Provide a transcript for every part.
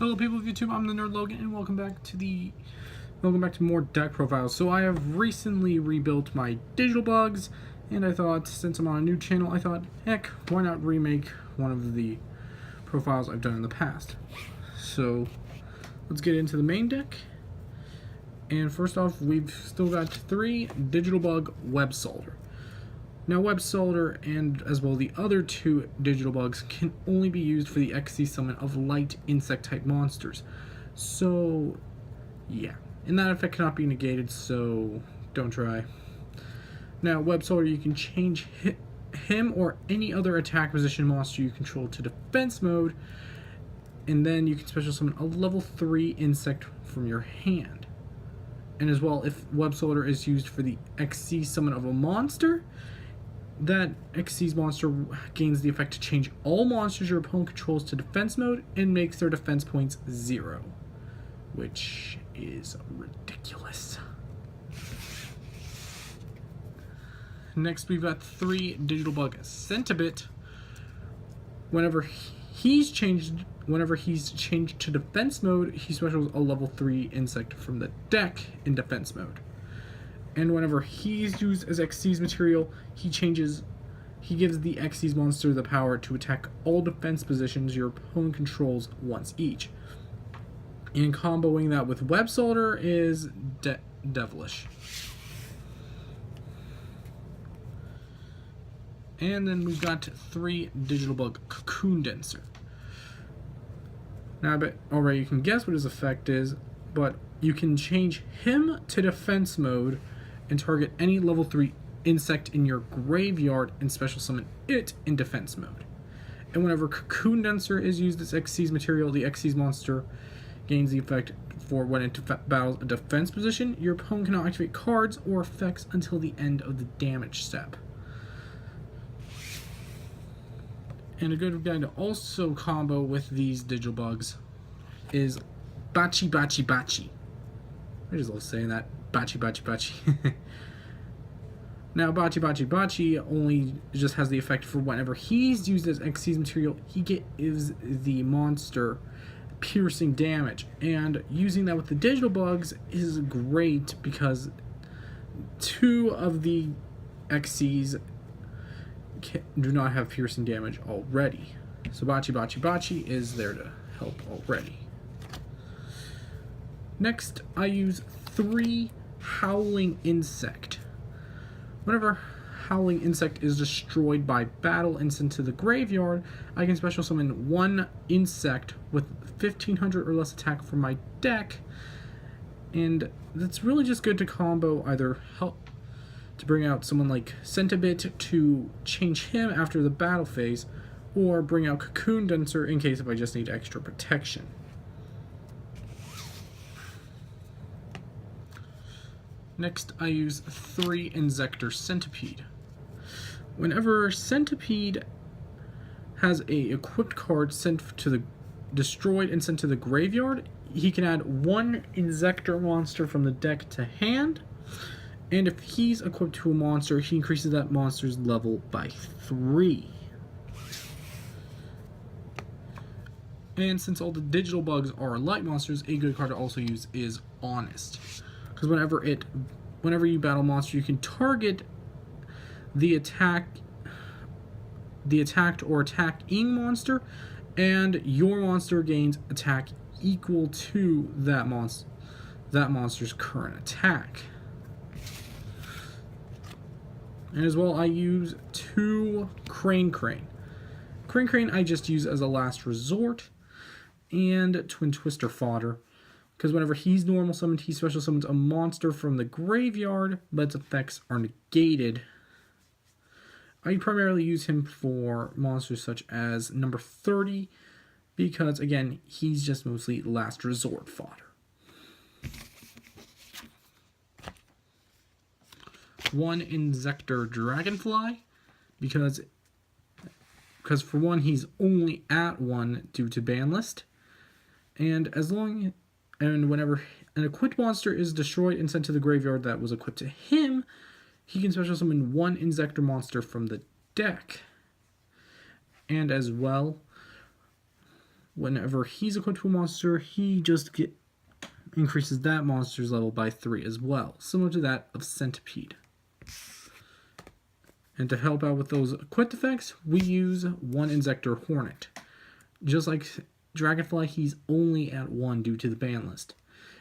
Hello people of YouTube, I'm the Nerd Logan and welcome back to more deck profiles. So I have recently rebuilt my digital bugs and I thought, since I'm on a new channel, I thought, heck, why not remake one of the profiles I've done in the past. So let's get into the main deck. And first off, we've still got 3 digital bug web solder. Now web solder and as well the other 2 digital bugs can only be used for the XC summon of light insect type monsters. So yeah, and that effect cannot be negated, so don't try. Now web solder, you can change him or any other attack position monster you control to defense mode, and then you can special summon a level 3 insect from your hand. And as well, if web solder is used for the XC summon of a monster, that XC's monster gains the effect to change all monsters your opponent controls to defense mode and makes their defense points 0, which is ridiculous. Next, we've got 3 digital bug Centibit. Whenever he's changed to defense mode, he specials a level 3 insect from the deck in defense mode. And whenever he's used as XC's material, he gives the XC's monster the power to attack all defense positions your opponent controls once each. And comboing that with web solder is devilish. And then we've got 3 digital bug Cocoon Denser. Now I bet already you can guess what his effect is, but you can change him to defense mode and target any level 3 insect in your graveyard and special summon it in defense mode. And whenever Cocoon Denser is used as XC's material, the XC's monster gains the effect for when it battles a defense position. Your opponent cannot activate cards or effects until the end of the damage step. And a good guy to also combo with these digital bugs is Bachi Bachi Bachi. I just love saying that. Bachi Bachi Bachi. Now Bachi Bachi Bachi only just has the effect for whenever he's used as XC's material, he gives the monster piercing damage. And using that with the digital bugs is great because 2 of the XC's do not have piercing damage already. So Bachi Bachi Bachi is there to help already. Next, I use 3 Howling Insect. Whenever Howling Insect is destroyed by battle and sent to the graveyard, I can special summon 1 insect with 1500 or less attack from my deck, and that's really just good to combo either help to bring out someone like Centibit to change him after the battle phase, or bring out Cocoon Denser in case if I just need extra protection. Next, I use 3 Inzektor Centipede. Whenever Centipede has a equipped card sent to the destroyed and sent to the graveyard, he can add 1 Inzektor monster from the deck to hand, and if he's equipped to a monster, he increases that monster's level by 3. And since all the digital bugs are light monsters, a good card to also use is Honest. Because whenever you battle a monster, you can target the attacked or attacking monster, and your monster gains attack equal to that monster's current attack. And as well, I use 2 Crane Crane. Crane Crane I just use as a last resort, and Twin Twister fodder. Because whenever he's normal summoned, he special summons a monster from the graveyard, but its effects are negated. I primarily use him for monsters such as number 30, because again, he's just mostly last resort fodder. 1 Inzektor Dragonfly, because for 1 he's only at 1 due to ban list, and whenever an equipped monster is destroyed and sent to the graveyard that was equipped to him, he can special summon 1 Inzektor monster from the deck. And as well, whenever he's equipped to a monster, he just increases that monster's level by 3 as well, similar to that of Centipede. And to help out with those equipped effects, we use 1 Insector Hornet. Just like Dragonfly, he's only at 1 due to the ban list.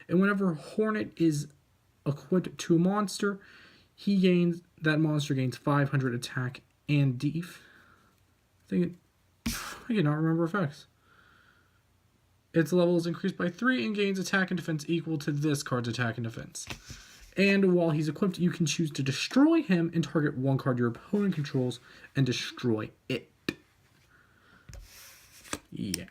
And whenever Hornet is equipped to a monster, that monster gains 500 attack and def. I cannot remember effects. Its level is increased by 3 and gains attack and defense equal to this card's attack and defense. And while he's equipped, you can choose to destroy him and target 1 card your opponent controls and destroy it. Yeah.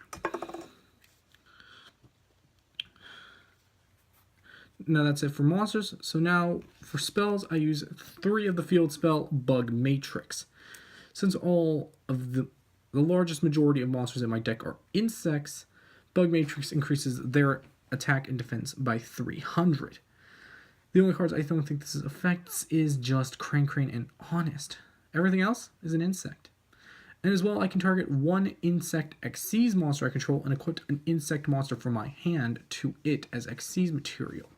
Now that's it for monsters. So now for spells, I use 3 of the field spell Bug Matrix. Since all of the largest majority of monsters in my deck are insects, Bug Matrix increases their attack and defense by 300. The only cards I don't think this affects is just Crane and Honest. Everything else is an insect. And as well, I can target 1 insect Xyz monster I control and equip an insect monster from my hand to it as Xyz material.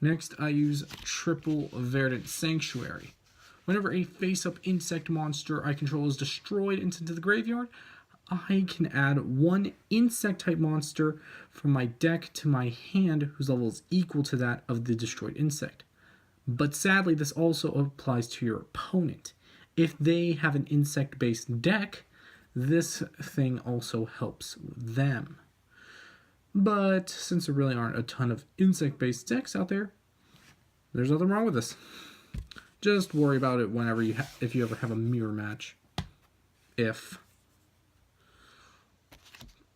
Next, I use Triple Verdant Sanctuary. Whenever a face-up insect monster I control is destroyed and sent to the graveyard, I can add 1 insect-type monster from my deck to my hand whose level is equal to that of the destroyed insect. But sadly, this also applies to your opponent. If they have an insect-based deck, this thing also helps them. But since there really aren't a ton of insect-based decks out there, there's nothing wrong with this. Just worry about it whenever if you ever have a mirror match.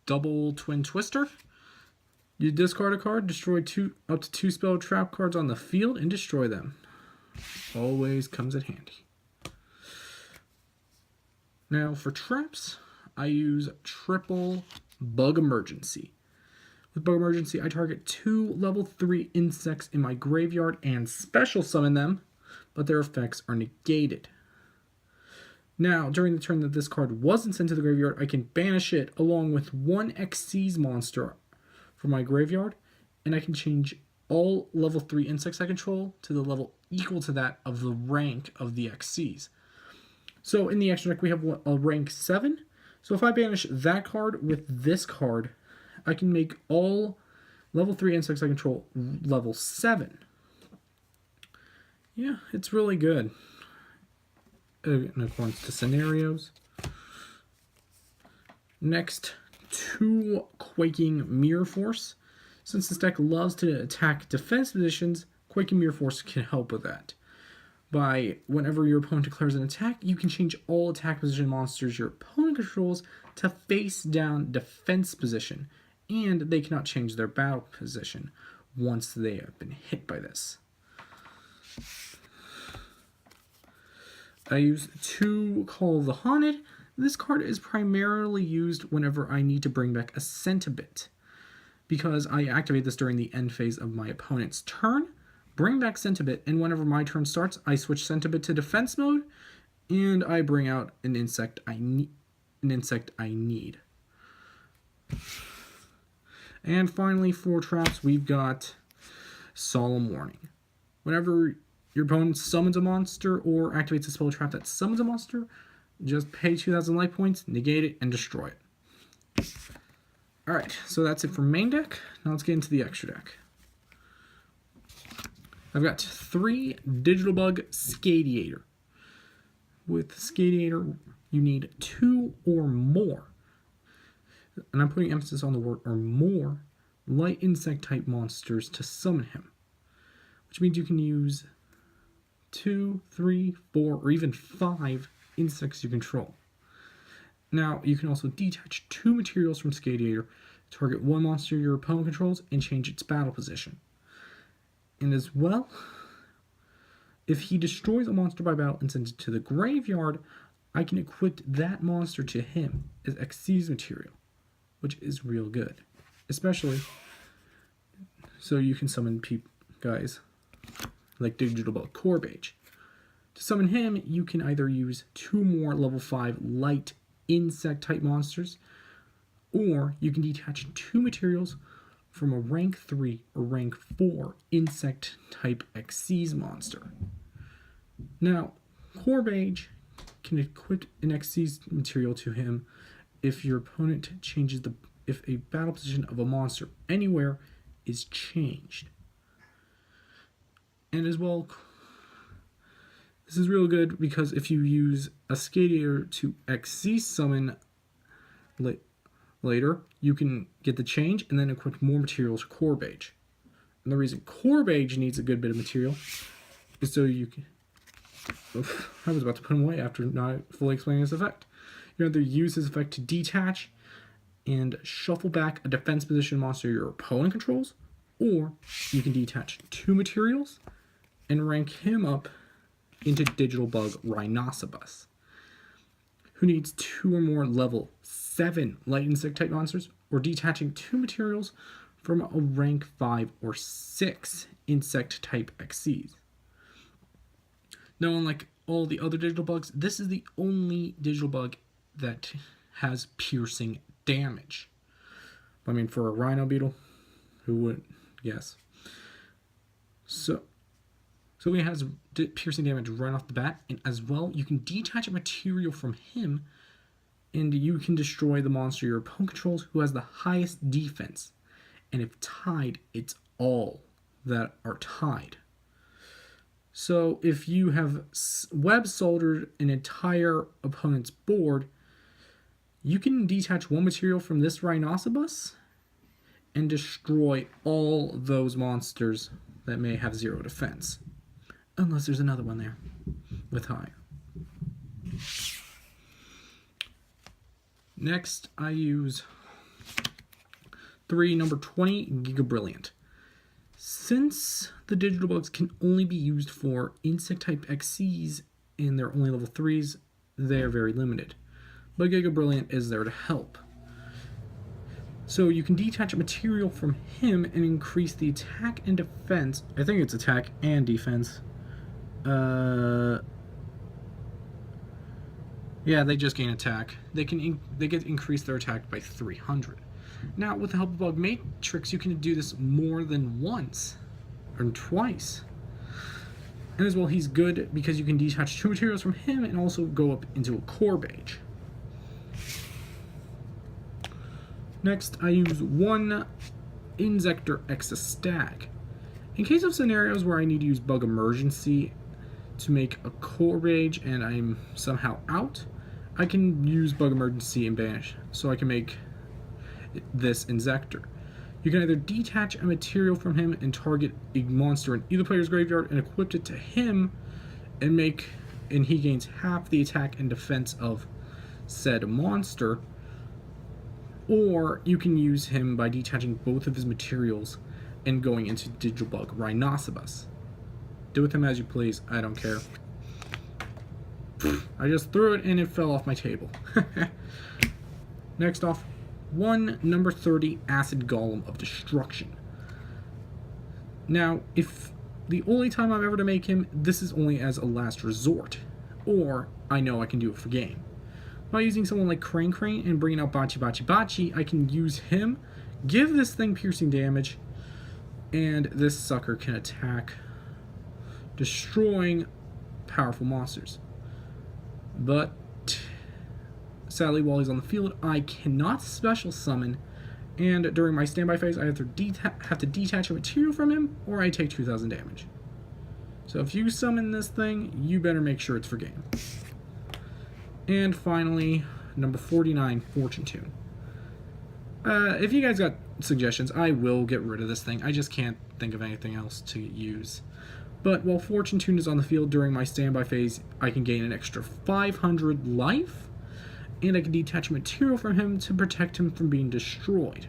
Double Twin Twister. You discard a card, destroy up to 2 spell trap cards on the field, and destroy them. Always comes in handy. Now for traps, I use Triple Bug Emergency. With Bug Emergency, I target 2 level 3 insects in my graveyard and special summon them, but their effects are negated. Now, during the turn that this card wasn't sent to the graveyard, I can banish it along with 1 Xyz monster from my graveyard, and I can change all level 3 insects I control to the level equal to that of the rank of the Xyz. So in the extra deck, we have a rank 7. So if I banish that card with this card, I can make all level 3 insects I control level 7. Yeah, it's really good. In accordance to scenarios. Next, 2 Quaking Mirror Force. Since this deck loves to attack defense positions, Quaking Mirror Force can help with that. Whenever your opponent declares an attack, you can change all attack position monsters your opponent controls to face down defense position, and they cannot change their battle position once they have been hit by this. I use 2 Call of the Haunted. This card is primarily used whenever I need to bring back a Centibit, because I activate this during the end phase of my opponent's turn, bring back Centibit, and whenever my turn starts, I switch Centibit to defense mode, and I bring out an insect I need. And finally, for traps, we've got Solemn Warning. Whenever your opponent summons a monster or activates a spell trap that summons a monster, just pay 2,000 life points, negate it, and destroy it. Alright, so that's it for main deck. Now let's get into the extra deck. I've got 3 Digital Bug Scadiator. With Scadiator, you need 2 or more, and I'm putting emphasis on the word or more, light insect type monsters to summon him, which means you can use 2, 3, 4, or even 5 insects you control. Now, you can also detach 2 materials from Scadiator, target 1 monster your opponent controls, and change its battle position. And as well, if he destroys a monster by battle and sends it to the graveyard, I can equip that monster to him as Xyz material, which is real good. Especially so you can summon guys like Digital Bug Corbage To summon him, you can either use 2 more level 5 light insect type monsters, or you can detach 2 materials from a rank 3 or rank 4 insect type Xyz monster. Now, Corbage can equip an Xyz material to him if your opponent changes if a battle position of a monster anywhere is changed. And as well, this is real good because if you use a Scadiator to Xyz summon later, you can get the change and then equip more materials to Corbage. And the reason Corbage needs a good bit of material is so you can... I was about to put him away after not fully explaining his effect. You either use his effect to detach and shuffle back a defense position monster your opponent controls, or you can detach 2 materials and rank him up into Digital Bug Rhinoceros, who needs 2 or more level 7 light insect type monsters, or detaching 2 materials from a rank 5 or 6 insect type Xyz. Now, unlike all the other digital bugs, this is the only digital bug that has piercing damage. I mean, for a rhino beetle, who would? Yes. So he has piercing damage right off the bat, and as well, you can detach a material from him, and you can destroy the monster your opponent controls who has the highest defense. And if tied, it's all that are tied. So if you have web soldered an entire opponent's board, you can detach 1 material from this Rhinoceros and destroy all those monsters that may have 0 defense. Unless there's another one there with high. Next, I use 3 number 20 Giga Brilliant. Since the digital bugs can only be used for insect type Xyz and they're only level 3s, they're very limited. But Giga Brilliant is there to help. So you can detach a material from him and increase the attack and defense. I think it's attack and defense. Yeah, they just gain attack. They get increase their attack by 300. Now, with the help of Bug Matrix, you can do this more than once or twice. And as well, he's good because you can detach 2 materials from him and also go up into a Corbage. Next, I use 1 Inzector X Stag. In case of scenarios where I need to use Bug Emergency to make a Corbage and I'm somehow out, I can use Bug Emergency and banish, so I can make this Inzector. You can either detach a material from him and target a monster in either player's graveyard and equip it to him and he gains half the attack and defense of said monster, or you can use him by detaching both of his materials and going into Digital Bug Rhinoceros. Do with him as you please, I don't care. I just threw it and it fell off my table. Next off, 1 number 30 Acid Golem of Destruction. Now, if the only time I'm ever to make him, this is only as a last resort, or I know I can do it for game. By using someone like Crane and bringing out Bachi, I can use him, give this thing piercing damage, and this sucker can attack, destroying powerful monsters. But sadly, while he's on the field, I cannot special summon, and during my standby phase, I have to detach a material from him, or I take 2,000 damage. So if you summon this thing, you better make sure it's for game. And finally, number 49, Fortune Tune. If you guys got suggestions, I will get rid of this thing. I just can't think of anything else to use. But while Fortune Tune is on the field during my standby phase, I can gain an extra 500 life, and I can detach material from him to protect him from being destroyed.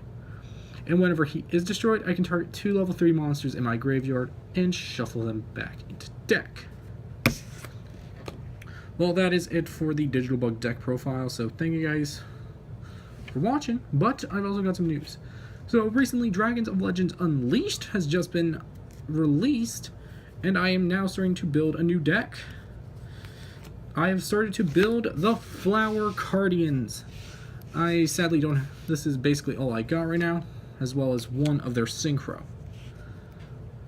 And whenever he is destroyed, I can target 2 level 3 monsters in my graveyard and shuffle them back into deck. Well, that is it for the Digital Bug deck profile, so thank you guys for watching, but I've also got some news. So recently, Dragons of Legends Unleashed has just been released, and I am now starting to build a new deck. I have started to build the flower cardians. I sadly don't, this is basically all I got right now, as well as one of their synchro.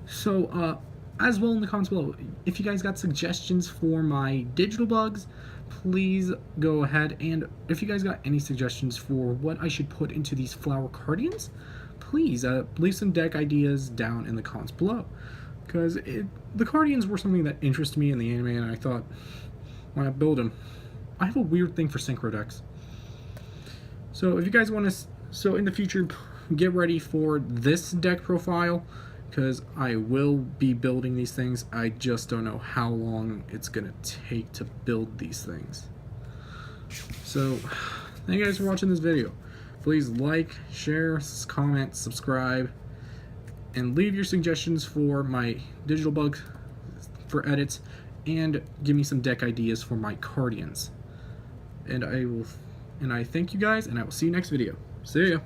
So, as well in the comments below, if you guys got suggestions for my digital bugs, please go ahead, and if you guys got any suggestions for what I should put into these flower cardians, please leave some deck ideas down in the comments below, because the cardians were something that interested me in the anime, and I thought, why not build them? I have a weird thing for synchro decks. So if you guys want to, so in the future, get ready for this deck profile, because I will be building these things. I just don't know how long it's gonna take to build these things. So thank you guys for watching this video. Please like, share, comment, subscribe, and leave your suggestions for my digital bugs for edits, and give me some deck ideas for my cardians. And I thank you guys, and I will see you next video. See ya.